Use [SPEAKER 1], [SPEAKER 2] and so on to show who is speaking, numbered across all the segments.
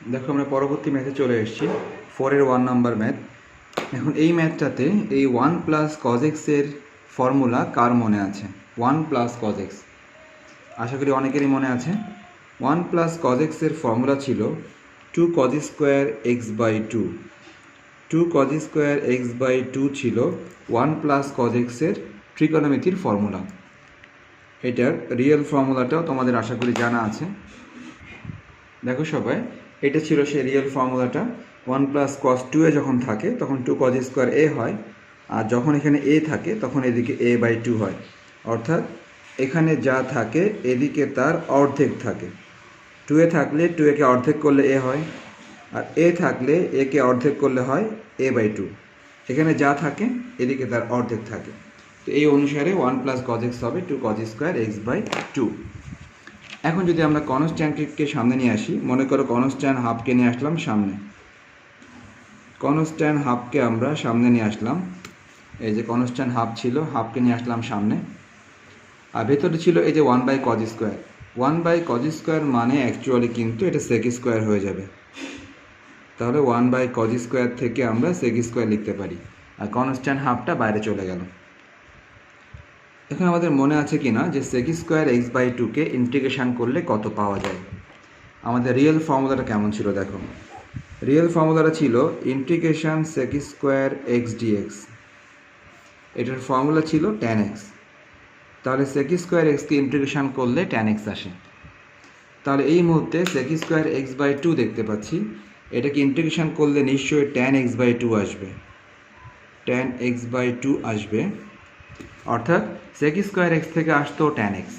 [SPEAKER 1] দেখো আমরা পরবর্তী ম্যাথে চলে এসেছি 4-এর 1 নাম্বার ম্যাথ। এখন এই ম্যাথটাতে এই 1 প্লাস কজ এক্সের ফর্মুলা কার মনে আছে? 1 প্লাস কজ এক্স আশা করি অনেকেরই মনে আছে। 1 প্লাস কজ এক্সের ফর্মুলা ছিল 2 cos square x by 2। 2 cos square x by 2 ছিল 1 প্লাস কজ এক্সের ট্রিকোনোমেট্রির ফর্মুলা। এটার রিয়েল ফর্মুলাটাও তোমাদের আশা করি জানা আছে। দেখো সবাই, এটা ছিল সেই রিয়েল ফর্মুলাটা। 1 প্লাস কস 2a যখন থাকে তখন 2 কজ স্কোয়ার এ হয়, আর যখন এখানে এ থাকে তখন এদিকে এ বাই 2 হয়। অর্থাৎ এখানে যা থাকে এদিকে তার অর্ধেক থাকে। 2a থাকলে 2a-কে অর্ধেক করলে এ হয়, আর এ থাকলে একে অর্ধেক করলে হয় এ বাই 2। এখানে যা থাকে এদিকে তার অর্ধেক থাকে। তো এই অনুসারে 1 প্লাস কজ এক্স হবে 2 কজ স্কোয়ার এক্স বাই 2। এখন যদি আমরা কনস্ট্যান্টকে সামনে নিয়ে আসি, মনে করো কনস্ট্যান্ট হাফকে নিয়ে আসলাম সামনে। কনস্ট্যান্ট হাফকে আমরা সামনে নিয়ে আসলাম, এই যে কনস্ট্যান্ট হাফ ছিল, হাফকে নিয়ে আসলাম সামনে। আর ভেতরে ছিল এই যে 1 by cos square. 1 by cos square মানে অ্যাকচুয়ালি কিন্তু এটা সেক স্কোয়ার হয়ে যাবে। তাহলে 1 বাই কজ স্কোয়ার থেকে আমরা সেক স্কোয়ার লিখতে পারি, আর কনস্ট্যান্ট হাফটা বাইরে চলে গেল। এখন আমাদের মনে আছে কি না যে সেক স্কোয়ার এক্স বাই 2-কে ইন্টিগ্রেশন করলে কত পাওয়া যায়? আমাদের রিয়েল ফর্মুলাটা কেমন ছিল দেখো। রিয়েল ফর্মুলাটা ছিল integration sec square x dx. এটার ফর্মুলা ছিল ট্যান এক্স। তাহলে সেক স্কোয়ার এক্সকে ইন্টিগ্রেশন করলে ট্যান এক্স আসে। তাহলে এই মুহূর্তে সেক স্কোয়ার এক্স বাই 2 দেখতে পাচ্ছি, এটাকে ইন্টিগ্রেশন করলে নিশ্চয়ই ট্যান এক্স বাই 2 আসবে। ট্যান এক্স বাই 2 আসবে, অর্থাৎ সেক স্কোয়ার এক্স থেকে আসতো ট্যান এক্স।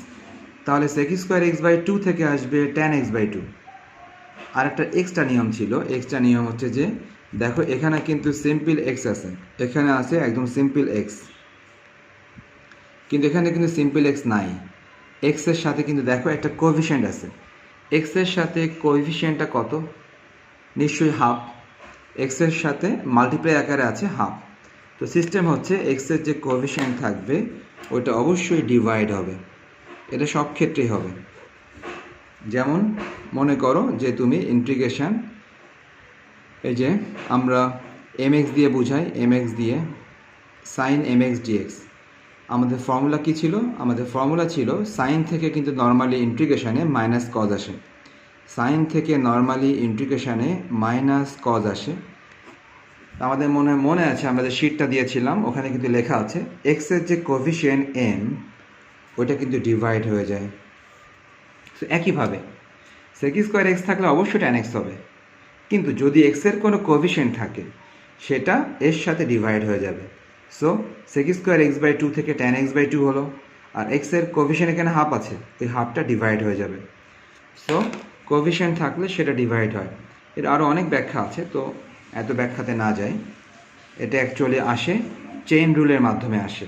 [SPEAKER 1] তাহলে সেক স্কোয়ার এক্স বাই 2 থেকে আসবে ট্যান এক্স বাই 2। আর একটা এক্সট্রা নিয়ম ছিল। এক্সট্রা নিয়ম হচ্ছে যে দেখো এখানে কিন্তু সিম্পল এক্স আছে, এখানে আছে একদম সিম্পল এক্স, কিন্তু এখানে কিন্তু সিম্পল এক্স নাই। এক্সের সাথে কিন্তু দেখো একটা কোএফিশিয়েন্ট আছে। এক্সের সাথে কোএফিশিয়েন্টটা কত? নিশ্চয়ই হাফ। এক্সের সাথে মাল্টিপ্লাই আকারে আছে হাফ। তো সিস্টেম হচ্ছে এক্সের যে কোএফিশিয়েন্ট থাকবে ওইটা অবশ্যই ডিভাইড হবে। এটা সব ক্ষেত্রেই হবে। যেমন মনে করো যে তুমি ইন্টিগ্রেশন, এই যে আমরা এম এক্স দিয়ে বুঝাই, এম এক্স দিয়ে সাইন এম এক্স ডিএক্স। আমাদের ফর্মুলা কী ছিল? আমাদের ফর্মুলা ছিল সাইন থেকে কিন্তু নর্মালি ইন্টিগ্রেশনে মাইনাস কজ আসে। সাইন থেকে নর্মালি ইন্টিগ্রেশনে মাইনাস কজ আসে। আমাদের মনে আছে আমরা যে শিটটা দিয়েছিলাম ওখানে কিন্তু লেখা আছে এক্সের যে কোএফিশিয়েন্ট এম ওইটা কিন্তু ডিভাইড হয়ে যায়। তো একইভাবে সেক স্কোয়ার এক্স থাকলে অবশ্যই ট্যান এক্স হবে, কিন্তু যদি এক্সের কোনো কোএফিশিয়েন্ট থাকে সেটা এর সাথে ডিভাইড হয়ে যাবে। So sec square x by 2 থেকে ট্যান এক্স বাই 2 হলো, আর এক্সের কোএফিশিয়েন্ট এখানে হাফ আছে, ওই হাফটা ডিভাইড হয়ে যাবে। সো কোএফিশিয়েন্ট থাকলে সেটা ডিভাইড হয়। এর আরও অনেক ব্যাখ্যা আছে, তো এত ব্যাখ্যাতে না যায়। এটা অ্যাকচুয়ালি আসে চেইন রুলের মাধ্যমে আসে,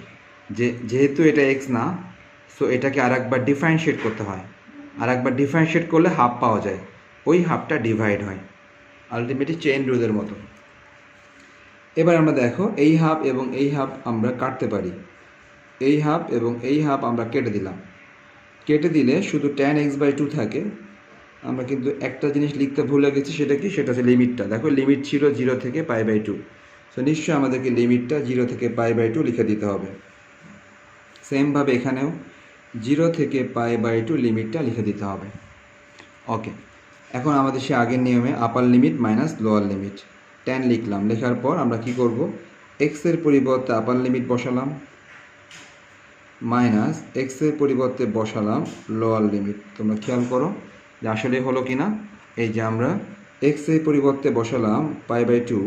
[SPEAKER 1] যেহেতু এটা এক্স না, সো এটাকে আর একবার ডিফারেন্সিয়েট করতে হয়। আর একবার ডিফারেন্সিয়েট করলে হাফ পাওয়া যায়, ওই হাফটা ডিভাইড হয়, আলটিমেটলি চেইন রুলের মতো। এবার আমরা দেখো এই হাফ এবং এই হাফ আমরা কাটতে পারি। এই হাফ এবং এই হাফ আমরা কেটে দিলাম। কেটে দিলে শুধু ট্যান এক্স বাই 2 থাকে। আমরা কিন্তু একটা জিনিস লিখতে ভুলে গেছি, সেটা কি? সেটা হচ্ছে লিমিটটা। দেখো লিমিট ছিল 0 থেকে পাই বাই 2। সো নিশ্চয়ই আমাদেরকে লিমিটটা 0 থেকে পাই বাই 2 লিখে দিতে হবে। সেমভাবে এখানেও 0 থেকে পাই বাই 2 লিমিটটা লিখে দিতে হবে। ওকে, এখন আমাদের সে আগের নিয়মে আপার limit minus lower limit. Tan লিখলাম, লেখার পর আমরা কি করব? এক্সের পরিবর্তে আপার লিমিট বসালাম, মাইনাস এক্সের পরিবর্তে বসালাম লোয়ার লিমিট। তোমরা খেয়াল করো যে আসলে হলো কি না। এই যে আমরা এক্সের পরিবর্তে বসালাম পাই বাই 2,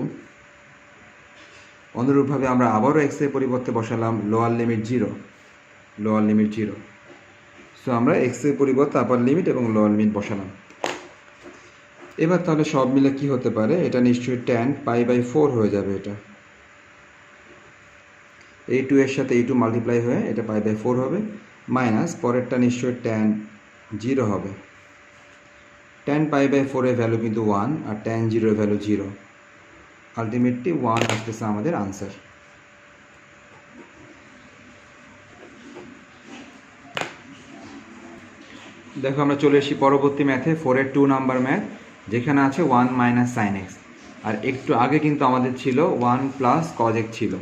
[SPEAKER 1] অনুরূপভাবে আমরা আবারও এক্সের পরিবর্তে বসালাম lower limit 0, lower limit 0। So আমরা এক্সের পরিবর্তে আপার লিমিট এবং লোয়ার লিমিট বসালাম। এবার তাহলে সব মিলে কি হতে পারে? এটা নিশ্চয়ই ট্যান পাই বাই 4 হয়ে যাবে। এটা এই 2 এর সাথে এই 2 মাল্টিপ্লাই হয়ে এটা পাই বাই 4 হবে, মাইনাস পরেরটা নিশ্চয়ই ট্যান 0 হবে। ট্যান পাই বাই 4 এর ভ্যালু কিন্তু 1, আর ট্যান 0 এর ভ্যালু 0। আলটিমেটলি 1 আসতেছে আমাদের আনসার। দেখো আমরা চলে এসেছি পরবর্তী ম্যাথে, 4-এর 2 নাম্বার ম্যাথ। যেখানে আছে 1 মাইনাস সাইন এক্স, আর একটু আগে কিন্তু আমাদের ছিল 1 প্লাস কজ এক্স ছিল।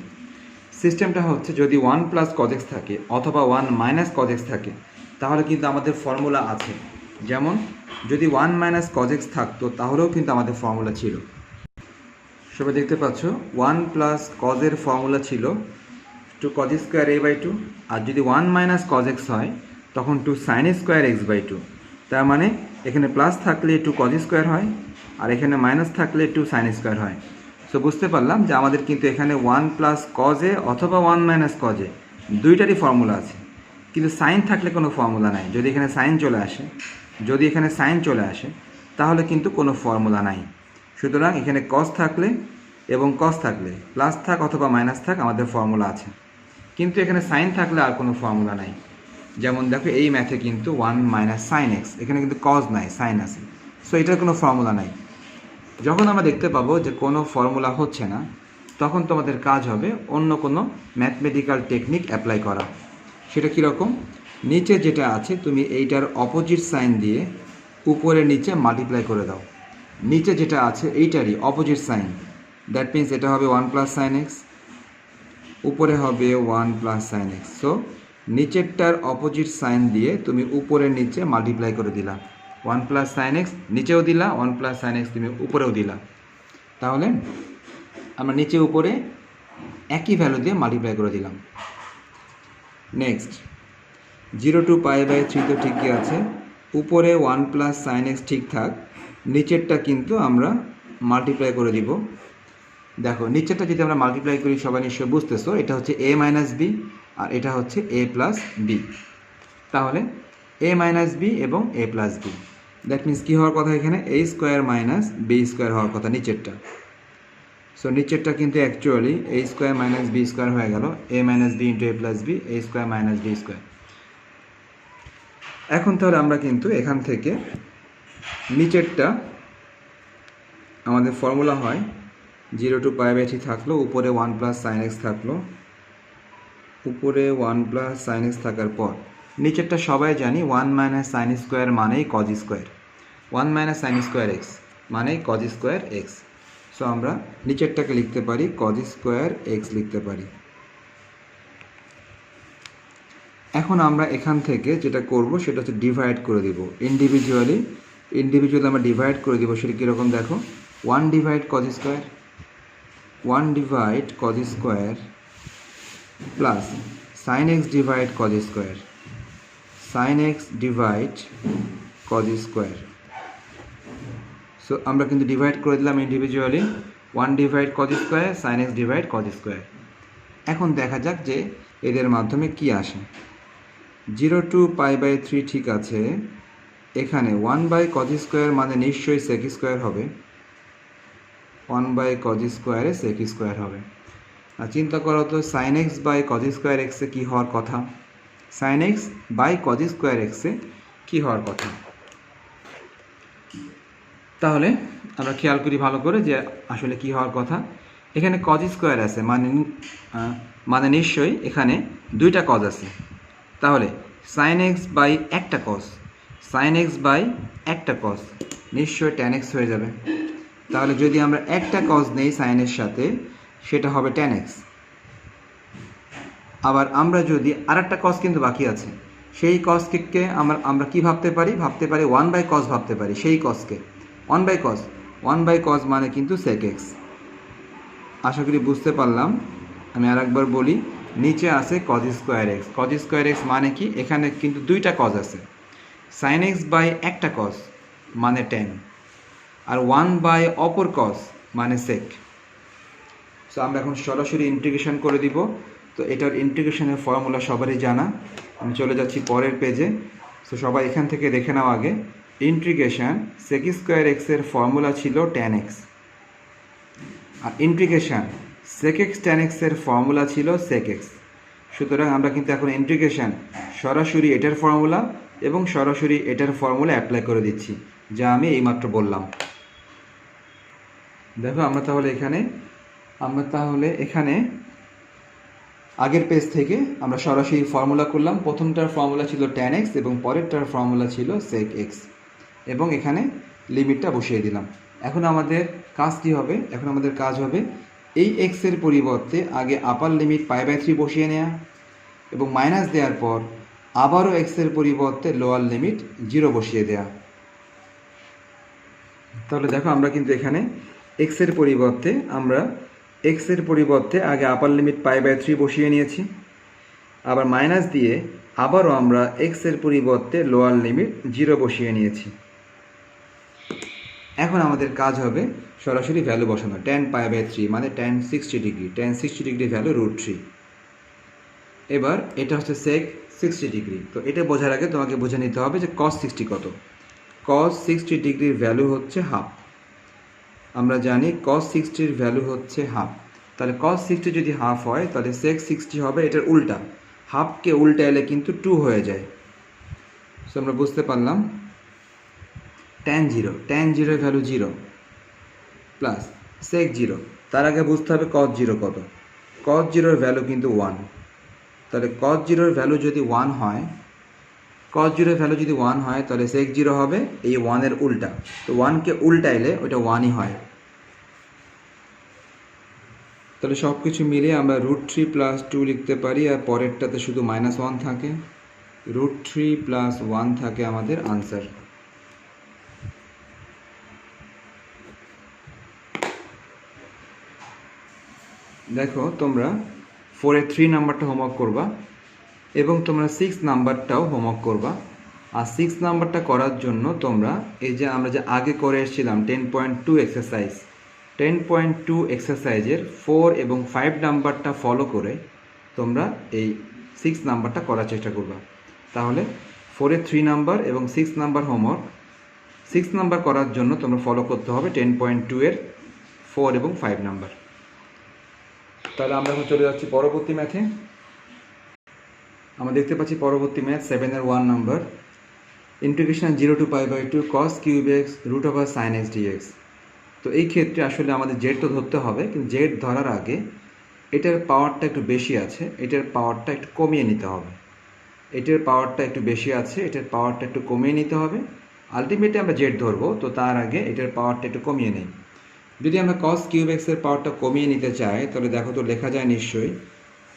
[SPEAKER 1] সিস্টেমটা হচ্ছে যদি 1 প্লাস কজ এক্স থাকে অথবা 1 মাইনাস কজ এক্স থাকে তাহলে কিন্তু আমাদের ফর্মুলা আছে। যেমন যদি 1 মাইনাস কজ এক্স থাকতো তাহলেও কিন্তু আমাদের ফর্মুলা ছিল। সবাই দেখতে পাচ্ছ 1 প্লাস কজের ফর্মুলা ছিল 2 কজ স্কোয়ার a বাই 2, আর যদি 1 মাইনাস কজ এক্স হয় তখন 2 সাইন স্কোয়ার এক্স বাই 2। তার মানে এখানে প্লাস থাকলে 2 কজ স্কোয়ার হয় আর এখানে মাইনাস থাকলে 2 সাইন স্কোয়ার হয়। সো বুঝতে পারলাম যে আমাদের কিন্তু এখানে 1 প্লাস কজে অথবা 1 মাইনাস কজে দুইটারই ফর্মুলা আছে, কিন্তু সাইন থাকলে কোনো ফর্মুলা নাই। যদি এখানে সাইন চলে আসে তাহলে কিন্তু কোনো ফর্মুলা নাই। সুতরাং এখানে কজ থাকলে এবং কজ থাকলে প্লাস থাক অথবা মাইনাস থাক আমাদের ফর্মুলা আছে, কিন্তু এখানে সাইন থাকলে আর কোনো ফর্মুলা নাই। যেমন দেখো এই ম্যাথে কিন্তু 1 মাইনাস সাইন এক্স, এখানে কিন্তু কজ নাই, সাইন আছে, সো এটার কোনো ফর্মুলা নাই। যখন আমরা দেখতে পাবো যে কোনো ফর্মুলা হচ্ছে না তখন তোমাদের কাজ হবে অন্য কোনো ম্যাথমেটিক্যাল টেকনিক অ্যাপ্লাই করা। সেটা কীরকম? নিচে যেটা আছে তুমি এইটার অপোজিট সাইন দিয়ে উপরে নিচে মাল্টিপ্লাই করে দাও। নিচে যেটা আছে এইটারই অপোজিট সাইন, দ্যাট মিন্স এটা হবে 1 প্লাস সাইন এক্স, উপরে হবে 1 প্লাস সাইন এক্স। সো নিচেরটার অপোজিট সাইন দিয়ে তুমি উপরের নিচে মাল্টিপ্লাই করে দিলা। 1 প্লাস সাইন এক্স নিচেও দিলা, 1 প্লাস সাইন এক্স তুমি উপরেও দিলা। তাহলে আমরা নিচে উপরে একই ভ্যালু দিয়ে মাল্টিপ্লাই করে দিলাম। নেক্সট 0 টু পাই বাই 3 তো ঠিকই আছে, উপরে 1 প্লাস সাইন এক্স ঠিক থাক, নিচেরটা কিন্তু আমরা মাল্টিপ্লাই করে দিব। দেখো নিচেরটা যদি আমরা মাল্টিপ্লাই করি সবাই নিশ্চয় বুঝতেছো, এটা হচ্ছে a মাইনাস বি আর এটা হচ্ছে a প্লাস বি। তাহলে a মাইনাস বি এবং a plus B, that means কী হওয়ার কথা এখানে a square minus B square হওয়ার কথা নিচেরটা। সো নিচেরটা কিন্তু actually a square minus B square হয়ে গেল, a minus B into a plus B, a square minus B square. এখন তাহলে আমরা কিন্তু এখান থেকে নিচেরটা আমাদের ফর্মুলা হয় 0 টু পাই বাই 3 থাকলো, উপরে 1 প্লাস সাইন এক্স থাকলো, উপরে 1 প্লাস সাইন এক্স থাকার পর নিচেরটা সবাই জানি 1 মাইনাস সাইন স্কোয়ার মানেই cause square, 1 minus sine square x মানেই কজ স্কোয়ার এক্স। সো আমরা নিচেরটাকে লিখতে পারি কজ স্কোয়ার এক্স লিখতে পারি। এখন আমরা এখান থেকে যেটা করব সেটা হচ্ছে ডিভাইড করে দিব ইন্ডিভিজুয়ালি আমরা ডিভাইড করে দিব। সেটা কীরকম দেখো, 1 divide cos square, 1 divide cos square plus sine x divide cos square, sine x divide cos square. So আমরা কিন্তু ডিভাইড করে দিলাম individually 1 divide cos square, sine x divide cos square. এখন দেখা যাক যে এদের মাধ্যমে কি আসে। 0 টু পাই বাই 3 ঠিক আছে, এখানে 1 বাই কজ স্কোয়ার মানে নিশ্চয়ই সেক স্কোয়ার হবে, 1 বাই কজ স্কোয়ারে সেক স্কোয়ার হবে। আর চিন্তা করো তো sine x by cos square এক্সে কী হওয়ার কথা, sine x by cos square এক্সে কী হওয়ার কথা। তাহলে আমরা খেয়াল করি ভালো করে যে আসলে কি হওয়ার কথা। এখানে কজ স্কোয়ার আছে মানে নিশ্চয়ই এখানে দুইটা কজ আছে। তাহলে সাইন এক্স বাই একটা কজ, সাইন এক্স বাই একটা কজ নিশ্চয়ই ট্যান এক্স হয়ে যাবে। তাহলে যদি আমরা একটা কজ নেই সাইনের সাথে সেটা হবে ট্যান এক্স। আবার আমরা যদি আরেকটা কজ কিন্তু বাকি আছে, সেই কজকে আমরা কি ভাবতে পারি 1 বাই কজ ভাবতে পারি। সেই কজকে 1 বাই কজ মানে কিন্তু সেক এক্স। আশা করি বুঝতে পারলাম। আমি আরেকবার বলি, নিচে আছে cause square x, cause square x মানে কি এখানে কিন্তু দুইটা কজ আছে, সাইন এক্স বাই একটা কজ মানে ট্যান, আর 1 বাই অপর কজ মানে সেক। সো আমরা এখন সরাসরি ইন্টিগ্রেশন করে দিব। তো এটার ইন্টিগ্রেশনের ফর্মুলা সবারই জানা, আমি চলে যাচ্ছি পরের পেজে। সো সবাই এখান থেকে দেখে নাও আগে। ইন্টিগ্রেশন সেক স্কোয়ার এক্সের ফর্মুলা ছিল ট্যান এক্স, আর ইন্টিগ্রেশন সেক এক্স ট্যান এক্সের ফর্মুলা ছিল সেক এক্স। সুতরাং আমরা কিন্তু এখন ইন্টিগ্রেশন সরাসরি এটার ফর্মুলা এবং সরাসরি এটার ফর্মুলা অ্যাপ্লাই করে দিচ্ছি, যা আমি এইমাত্র বললাম। দেখো আমরা তাহলে এখানে আগের পেজ থেকে আমরা সরাসরি ফর্মুলা করলাম। প্রথমটার ফর্মুলা ছিল ট্যান এক্স এবং পরেরটার ফর্মুলা ছিল সেক এক্স, এবং এখানে লিমিটটা বসিয়ে দিলাম। এখন আমাদের কাজ কী হবে? এখন আমাদের কাজ হবে এই এক্সের পরিবর্তে আগে আপার লিমিট π/3 বসিয়ে নেওয়া এবং মাইনাস দেওয়ার পর আবারও এক্সের পরিবর্তে লোয়ার লিমিট 0 বসিয়ে দেওয়া। তাহলে দেখো আমরা কিন্তু এখানে এক্সের পরিবর্তে আগে আপার লিমিট π/3 বসিয়ে নিয়েছি, আবার মাইনাস দিয়ে আবারও আমরা এক্সের পরিবর্তে লোয়ার লিমিট 0 বসিয়ে নিয়েছি। এখন আমাদের কাজ হবে সরাসরি ভ্যালু বসানো। tan π/3 মানে tan 60 degree, tan 60 degree value √3। এবার এটা হচ্ছে sec 60 ডিগ্রি। তো এটা বোঝার আগে তোমাকে বুঝে নিতে হবে যে cos 60 কত। cos 60 ডিগ্রির ভ্যালু হচ্ছে হাফ। আমরা জানি cos 60 এর ভ্যালু হচ্ছে হাফ। তাহলে cos 60 যদি হাফ হয় তাহলে sec 60 হবে এটার উল্টা। হাফকে উল্টা এলে কিন্তু 2 হয়ে যায়। সো আমরা বুঝতে পারলাম tan 0 এর ভ্যালু 0 প্লাস sec 0। তার আগে বুঝতে হবে cos 0 কত। cos 0 এর ভ্যালু কিন্তু 1। তাহলে cos 0 এর ভ্যালু যদি 1 হয়, তাহলে sec 0 হবে এই 1 এর উল্টা। তো 1কে উল্টাইলে ওইটা 1ই হয়। তাহলে সব কিছু মিলিয়ে আমরা √3 + 2 লিখতে পারি, আর পরেরটাতে শুধু -1 থাকে। √3 + 1 থাকে আমাদের আনসার। দেখো তোমরা 4-এর 3 নাম্বারটা হোমওয়ার্ক করবা এবং তোমরা 6 নাম্বারটাও হোমওয়ার্ক করবা। আর 6 নাম্বারটা করার জন্য তোমরা এই যে আমরা যে আগে করে এসেছিলাম 10.2 এক্সারসাইজ, 10.2 এক্সারসাইজের 4 এবং 5 নাম্বারটা ফলো করে তোমরা এই 6 নাম্বারটা করার চেষ্টা করবা। তাহলে 4-এর 3 নাম্বার এবং 6 নাম্বার হোমওয়ার্ক, 6 নাম্বার করার জন্য তোমরা ফলো করতে হবে 10.2 এর 4 এবং 5 নাম্বার। তাহলে আমরা এখন চলে যাচ্ছি পরবর্তী ম্যাথে। আমরা দেখতে পাচ্ছি পরবর্তী ম্যাথ 7-এর 1 number, integration 0 to π/2 cos cube x √sin x dx। তো এই ক্ষেত্রে আসলে আমাদের জেড তো ধরতে হবে, কিন্তু জেড ধরার আগে এটার পাওয়ারটা একটু বেশি আছে, এটার পাওয়ারটা একটু কমিয়ে নিতে হবে। এটার পাওয়ারটা একটু বেশি আছে, এটার পাওয়ারটা একটু কমিয়ে নিতে হবে। আলটিমেটলি আমরা জেড ধরবো, তো তার আগে এটার পাওয়ারটা একটু কমিয়ে নেই। যদি আমরা cos কিউব x এর পাওয়ারটা কমিয়ে নিতে চাই তাহলে দেখো তো লেখা যায় নিশ্চয়ই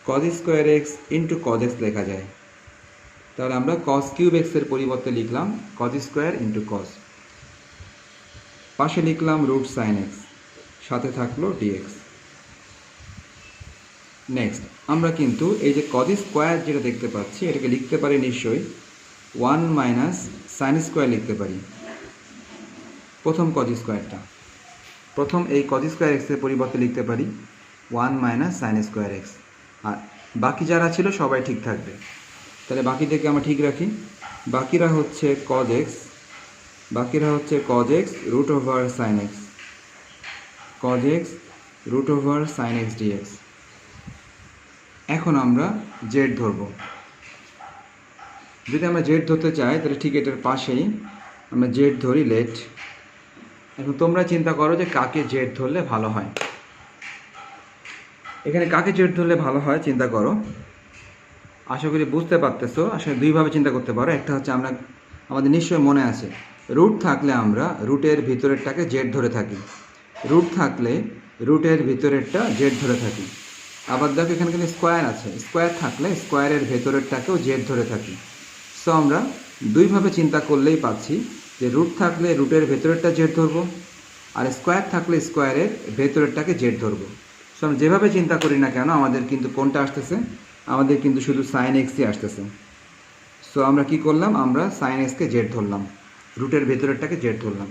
[SPEAKER 1] cos square x into cos x লেখা যায়। তাহলে আমরা cos কিউব x এর পরিবর্তে লিখলাম cos স্কোয়ার ইন্টু cos, পাশে লিখলাম √sin x, সাথে থাকলো dx। নেক্সট আমরা কিন্তু এই যে cos স্কোয়ার যেটা দেখতে পাচ্ছি এটাকে লিখতে পারি নিশ্চয়ই 1 - sin স্কোয়ার লিখতে পারি। প্রথম cos স্কোয়ারটা, প্রথম এই cos স্কোয়ার x এর পরিবর্তে লিখতে পারি 1 - sin স্কোয়ার x। আর বাকি যারা ছিল সবাই ঠিক থাকবে। তাহলে বাকিদেরকে আমরা ঠিক রাখি। বাকিরা হচ্ছে cos x √sin x, cos x √sin x dx। এখন আমরা জেড ধরব। যদি আমরা জেড ধরতে চাই তাহলে ঠিক এটার পাশেই আমরা জেড ধরি লেট। এখন তোমরা চিন্তা করো যে কাকে জেড ধরলে ভালো হয়। এখানে কাকে জেড ধরলে ভালো হয় চিন্তা করো। আশা করি বুঝতে পারতেছো। আসলে দুইভাবে চিন্তা করতে পারো। একটা হচ্ছে আমাদের নিশ্চয়ই মনে আছে রুট থাকলে আমরা রুটের ভিতরেরটাকে জেড ধরে থাকি, রুট থাকলে রুটের ভিতরেরটা জেড ধরে থাকি। আবার দেখো এখানে কিন্তু স্কোয়ার আছে, স্কোয়ার থাকলে স্কোয়ারের ভেতরেরটাকেও জেড ধরে থাকি। সো আমরা দুইভাবে চিন্তা করলেই পাচ্ছি যে রুট থাকলে রুটের ভেতরেরটা জেড ধরবো, আর স্কোয়ার থাকলে স্কোয়ারের ভেতরেরটাকে জেড ধরবো। সো আমরা যেভাবে চিন্তা করি না কেন আমাদের কিন্তু কোনটা আসতেছে, আমাদের কিন্তু শুধু সাইন এক্সই আসতেছে। সো আমরা কি করলাম, আমরা সাইন এক্সকে জেড ধরলাম, রুটের ভেতরেরটাকে জেড ধরলাম।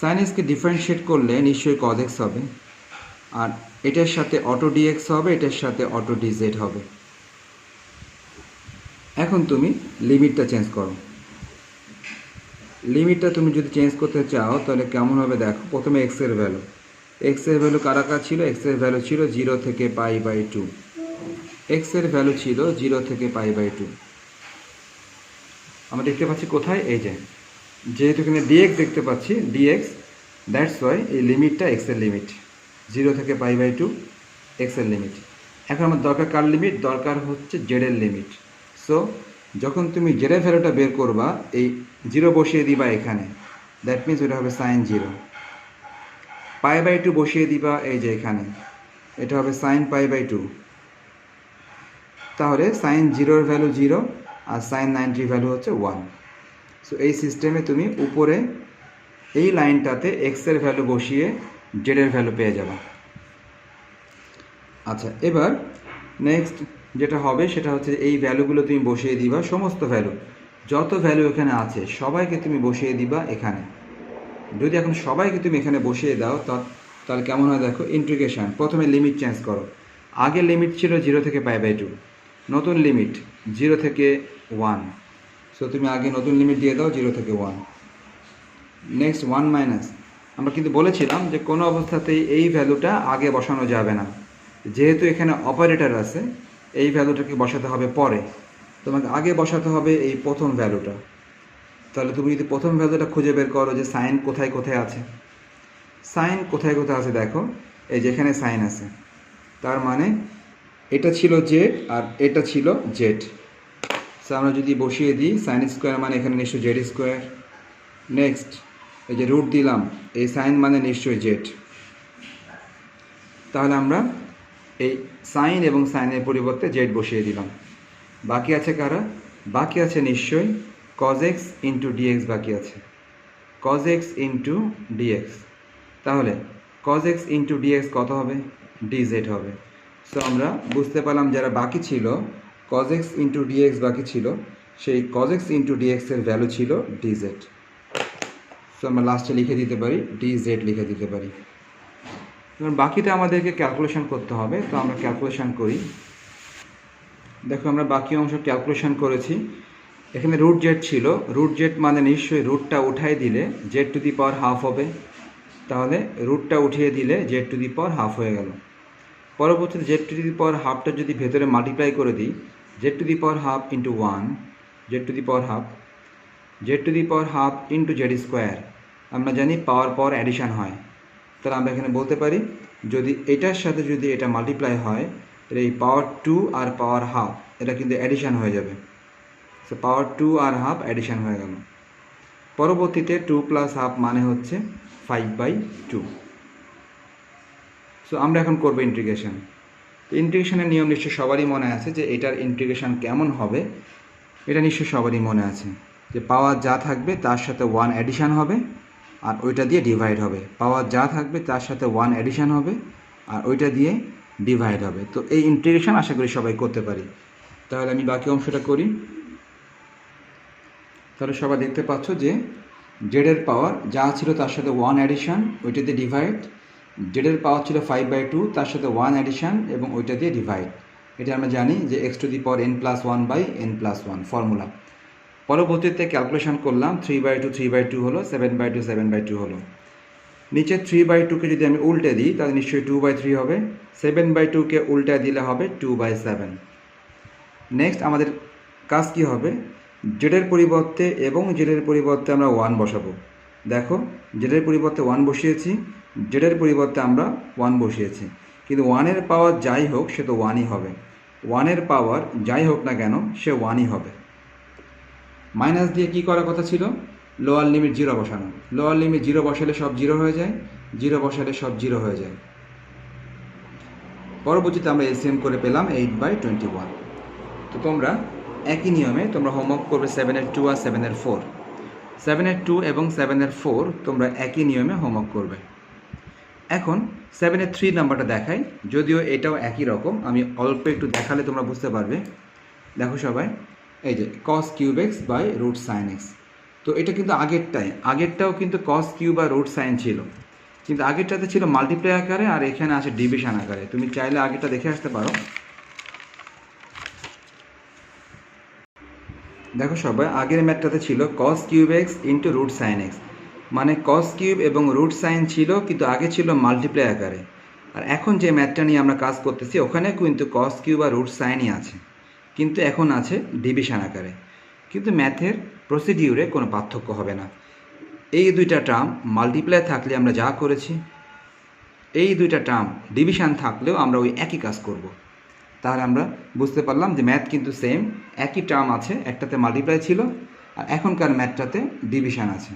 [SPEAKER 1] সাইন এক্সকে ডিফারেন্সিয়েট করলে নিশ্চয়ই কজ এক্স হবে, আর এটার সাথে অটো ডিএক্স হবে, এটার সাথে অটো ডিজেড হবে। এখন তুমি লিমিটটা চেঞ্জ করো। লিমিটটা তুমি যদি চেঞ্জ করতে চাও তাহলে কেমন হবে দেখো। প্রথমে এক্সের ভ্যালু, এক্সের ভ্যালু কারা ছিল, এক্সের ভ্যালু ছিল 0 থেকে π/2, এক্সের ভ্যালু ছিল 0 থেকে π/2। আমরা দেখতে পাচ্ছি কোথায়, এই যে যেহেতু এখানে ডিএক্স দেখতে পাচ্ছি, ডিএক্স, দ্যাটস ওয়াই এই লিমিটটা এক্সের লিমিট, 0 থেকে π/2 এক্সের লিমিট। এখন আমার দরকার কার লিমিট, দরকার হচ্ছে জেডের লিমিট। সো যখন তুমি জেডের ভ্যালুটা বের করবা এই 0 বসিয়ে দিবা এখানে, দ্যাট মিনস ওটা হবে সাইন 0। π/2 বসিয়ে দিবা এই যে এখানে, এটা হবে সাইন π/2। তাহলে সাইন 0-এর ভ্যালু 0 আর সাইন 90-র ভ্যালু হচ্ছে 1। সো এই সিস্টেমে তুমি উপরে এই লাইনটাতে এক্সের ভ্যালু বসিয়ে জেডের ভ্যালু পেয়ে যাবে। আচ্ছা, এবার নেক্সট যেটা হবে সেটা হচ্ছে এই ভ্যালুগুলো তুমি বসিয়ে দিবা, সমস্ত ভ্যালু যত ভ্যালু এখানে আছে সবাইকে তুমি বসিয়ে দিবা এখানে। যদি এখন সবাইকে তুমি এখানে বসিয়ে দাও তাহলে কেমন হয় দেখো, ইন্টিগ্রেশন। প্রথমে লিমিট চেঞ্জ করো। আগে লিমিট ছিল 0 থেকে π/2, নতুন লিমিট 0 থেকে 1। সো তুমি আগে নতুন লিমিট দিয়ে দাও 0 থেকে 1। নেক্সট 1 মাইনাস, আমরা কিন্তু বলেছিলাম যে কোনো অবস্থাতেই এই ভ্যালুটা আগে বসানো যাবে না, যেহেতু এখানে অপারেটর আছে এই ভ্যালুটাকে বসাতে হবে পরে। তোমাকে আগে বসাতে হবে এই প্রথম ভ্যালুটা। তাহলে তুমি যদি প্রথম ভ্যালুটা খুঁজে বের করো যে সাইন কোথায় কোথায় আছে, সাইন কোথায় কোথায় আছে দেখো, এই যেখানে সাইন আছে, তার মানে এটা ছিল জেড আর এটা ছিল জেড। সো আমরা যদি বসিয়ে দিই সাইন স্কোয়ার মানে এখানে নিশ্চয়ই জেড স্কোয়ার। নেক্সট এই যে রুট দিলাম, এই সাইন মানে নিশ্চয়ই জেড। তাহলে আমরা এই সাইন এবং সাইনের পরিবর্তে জেড বসিয়ে দিলাম। বাকি আছে কারা? বাকি আছে নিশ্চয়ই cos x ইন্টু ডিএক্স বাকি আছে, cos x ইন্টু ডিএক্স। তাহলে cos x ইন্টু ডিএক্স কত হবে? ডিজেড হবে। সো আমরা বুঝতে পারলাম যারা বাকি ছিল cos x ইন্টু ডিএক্স বাকি ছিল, সেই cos x ইন্টু ডিএক্সের ভ্যালু ছিল ডিজেড। সো আমরা লাস্টে লিখে দিতে পারি ডিজেড লিখে দিতে পারি। এবার বাকিটা আমাদেরকে ক্যালকুলেশন করতে হবে, তো আমরা ক্যালকুলেশন করি। দেখো আমরা বাকি অংশ ক্যালকুলেশন করেছি। এখানে রুট জেড ছিল, রুট জেড মানে নিশ্চয়ই রুটটা উঠাই দিলে Z to the power half হবে। তাহলে রুটটা উঠিয়ে দিলে Z to the power half হয়ে গেল। পরবর্তীতে জেড টু দি পাওয়ার হাফটা যদি ভেতরে মাল্টিপ্লাই করে দিই, Z to the power half into 1, Z to the power half, Z to the power half into Z square. আমরা জানি পাওয়ার পাওয়ার অ্যাডিশান হয়, তাহলে আমরা এখানে বলতে পারি যদি এটার সাথে যদি এটা মাল্টিপ্লাই হয়, এই পাওয়ার 2 আর পাওয়ার হাফ এটা কিন্তু অ্যাডিশান হয়ে যাবে। সো পাওয়ার 2 আর হাফ অ্যাডিশান হয়ে গেল। পরবর্তীতে 2 প্লাস হাফ মানে হচ্ছে 5/2। সো আমরা এখন করবো ইন্টিগ্রেশন। তো ইন্টিগ্রেশনের নিয়ম নিশ্চয়ই সবারই মনে আছে যে এটার ইন্টিগ্রেশন কেমন হবে, এটা নিশ্চয়ই সবারই মনে আছে যে পাওয়ার যা থাকবে তার সাথে 1 অ্যাডিশান হবে আর ওইটা দিয়ে ডিভাইড হবে। পাওয়ার যা থাকবে তার সাথে 1 অ্যাডিশান হবে আর ওইটা দিয়ে ডিভাইড হবে। তো এই ইন্টিগ্রেশন আশা করি সবাই করতে পারি। তাহলে আমি বাকি অংশটা করি। তাহলে সবাই দেখতে পাচ্ছ যে জেডের পাওয়ার যা ছিল তার সাথে 1 অ্যাডিশান, ওইটা দিয়ে ডিভাইড। জেডের পাওয়ার ছিল 5/2, তার সাথে 1 অ্যাডিশান এবং ওইটা দিয়ে ডিভাইড। এটা আমরা জানি যে x to the power n+1/n+1 formula. পরবর্তীতে ক্যালকুলেশন করলাম 3/2 3/2 হলো, 7/2 7/2 হলো। নিচে 3/2কে যদি আমি উল্টে দিই তাহলে নিশ্চয়ই 2/3 হবে। 7/2কে উল্টে দিলে হবে 2/7। নেক্সট আমাদের কাজ কি হবে, জেডের পরিবর্তে এবং জেডের পরিবর্তে আমরা 1 বসাবো। দেখো জেডের পরিবর্তে 1 বসিয়েছি, জেডের পরিবর্তে আমরা 1 বসিয়েছি, কিন্তু 1-এর পাওয়ার যাই হোক সে তো 1ই হবে। 1-এর পাওয়ার যাই হোক না কেন সে 1ই হবে। মাইনাস দিয়ে কি করার কথা ছিল, লোয়ার লিমিট 0 বসানো। লোয়ার লিমিট 0 বসালে সব 0 হয়ে যায়, 0 বসালে সব 0 হয়ে যায়। পরবর্তীতে আমরা এলসিএম করে পেলাম 8/21। তো তোমরা একই নিয়মে তোমরা হোমওয়ার্ক করবে 7-এর 2 আর 7-এর 4। 7-এর 2 এবং 7-এর 4 তোমরা একই নিয়মে হোমওয়ার্ক করবে। এখন 7-এর 3 নাম্বারটা দেখাই, যদিও এটাও একই রকম, আমি অল্প একটু দেখালে তোমরা বুঝতে পারবে। দেখো সবাই, এই যে cos cube x by root sine x. তো এটা কিন্তু আগেরটাও কিন্তু cos কিউব বা রুট সাইন ছিল, কিন্তু আগেরটাতে ছিল মাল্টিপ্লাই আকারে আর এখানে আছে ডিভিশন আকারে। তুমি চাইলে আগেরটা দেখে আসতে পারো। দেখো সবাই, আগের ম্যাথটাতে ছিল cos cube x into root sine x, মানে cos কিউব এবং রুট সাইন ছিল কিন্তু আগে ছিল মাল্টিপ্লাই আকারে। আর এখন যে ম্যাথটা নিয়ে আমরা কাজ করতেছি ওখানে কিন্তু cos কিউব আর রুট সাইনই আছে, কিন্তু এখন আছে ডিভিশন আকারে। কিন্তু ম্যাথের প্রসিডিউরে কোনো পার্থক্য হবে না। এই দুইটা টার্ম মাল্টিপ্লাই থাকলে আমরা যা করেছি, এই দুইটা টার্ম ডিভিশন থাকলেও আমরা ওই একই কাজ করব। তাহলে আমরা বুঝতে পারলাম যে ম্যাথ কিন্তু সেম, একই টার্ম আছে, একটাতে মাল্টিপ্লাই ছিল আর এখনকার ম্যাথটাতে ডিভিশন আছে।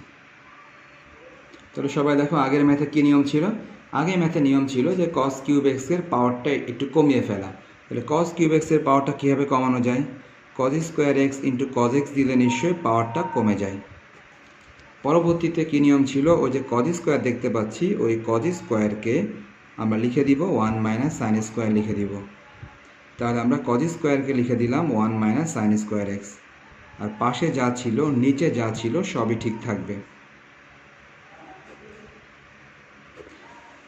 [SPEAKER 1] তাহলে সবাই দেখো আগের ম্যাথে কী নিয়ম ছিল, আগের ম্যাথে নিয়ম ছিল যে কস কিউব এক্সের পাওয়ারটা একটু কমিয়ে ফেলা। তাহলে কস কিউব এক্সের পাওয়ারটা কীভাবে কমানো যায়, cause square x into cos x দিলে নিশ্চয়ই পাওয়ারটা কমে যায়। পরবর্তীতে কী নিয়ম ছিল, ওই যে কজ স্কোয়ার দেখতে পাচ্ছি ওই কজ স্কোয়ারকে আমরা লিখে দিব 1 মাইনাস সাইন স্কোয়ার লিখে দিব। তাহলে আমরা কজ স্কোয়ারকে লিখে দিলাম 1 মাইনাস সাইন স্কোয়ার এক্স, আর পাশে যা ছিল নিচে যা ছিল সবই ঠিক থাকবে।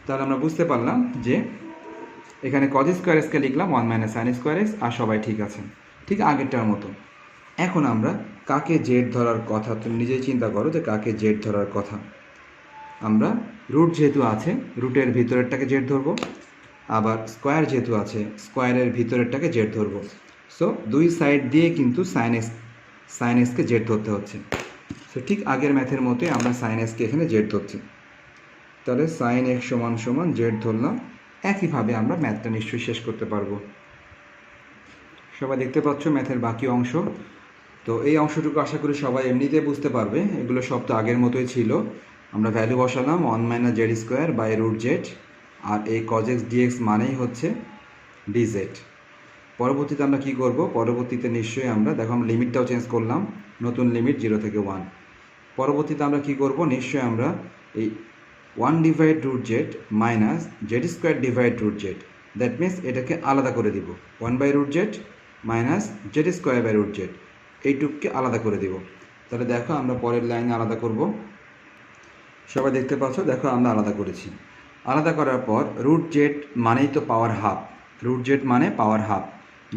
[SPEAKER 1] তাহলে আমরা বুঝতে পারলাম যে এখানে কজ স্কোয়ার এক্সকে লিখলাম 1 মাইনাস সাইন স্কোয়ার এক্স, আর সবাই ঠিক আছে, ঠিক আগেরটার মতো। এখন আমরা কাকে জেড ধরার কথা, তুমি নিজেই চিন্তা করো যে কাকে জেড ধরার কথা। আমরা রুট যেহেতু আছে রুটের ভিতরেরটাকে জেড ধরবো, আবার স্কোয়ার যেহেতু আছে স্কোয়ারের ভিতরেরটাকে জেড ধরবো। সো দুই সাইড দিয়ে কিন্তু সাইন এক্সকে জেড ধরতে হচ্ছে। সো ঠিক আগের ম্যাথের মতোই আমরা সাইন এক্সকে এখানে জেড ধরছি। তাহলে সাইন এক্স সমান সমান জেড ধরলাম। একইভাবে আমরা ম্যাথটা নিশ্চয়ই শেষ করতে পারবো। সবাই দেখতে পাচ্ছ ম্যাথের বাকি অংশ। তো এই অংশটুকু আশা করি সবাই এমনিতে বুঝতে পারবে, এগুলো সব তো আগের মতোই ছিল। আমরা ভ্যালু বসালাম 1 minus Z square by root Z, আর এই কজ এক্স ডিএক্স মানেই হচ্ছে ডিজেড। পরবর্তীতে আমরা কি করব, পরবর্তীতে নিশ্চয়ই আমরা দেখো আমরা লিমিটটাও চেঞ্জ করলাম, নতুন লিমিট 0 থেকে 1। পরবর্তীতে আমরা কি করব, নিশ্চয়ই আমরা এই 1 divide root Z minus Z square divide root Z, that means এটাকে আলাদা করে দিব। 1 by root Z minus Z square by root Z, এইটুককে আলাদা করে দিব। তাহলে দেখো আমরা পরের লাইনে আলাদা করব। সবাই দেখতে পাচ্ছ, দেখো আমরা আলাদা করেছি। আলাদা করার পর রুট জেড মানেই তো পাওয়ার হাফ, রুট জেড মানে পাওয়ার হাফ।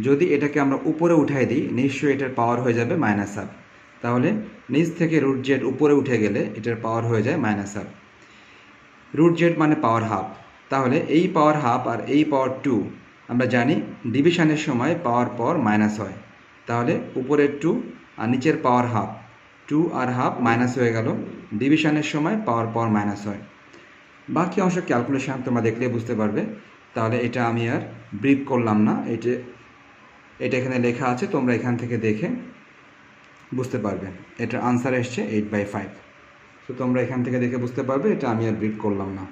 [SPEAKER 1] যদি এটাকে আমরা উপরে উঠাই দিই নিশ্চয়ই এটার পাওয়ার হয়ে যাবে মাইনাস হাফ। তাহলে নিচ থেকে রুট জেড উপরে উঠে গেলে এটার পাওয়ার হয়ে যায় মাইনাস হাফ। রুট জেড মানে পাওয়ার হাফ, তাহলে এই পাওয়ার হাফ আর এই পাওয়ার 2 আমরা জানি ডিভিশনের সময় পাওয়ার পর মাইনাস হয়। তাহলে উপরের 2 আর নিচের পাওয়ার হাফ, 2 আর হাফ মাইনাস হয়ে গেল, ডিভিশনের সময় পাওয়ার পর মাইনাস হয়। বাকি অংশ ক্যালকুলেশন তোমরা দেখলে বুঝতে পারবে। তাহলে এটা আমি আর ব্রিফ করলাম না, এটা এখানে লেখা আছে, তোমরা এখান থেকে দেখে বুঝতে পারবে। এটার আনসার এসছে 8/5। তো তোমরা এখান থেকে দেখে বুঝতে পারবে, এটা আমি আর ব্রিফ করলাম না।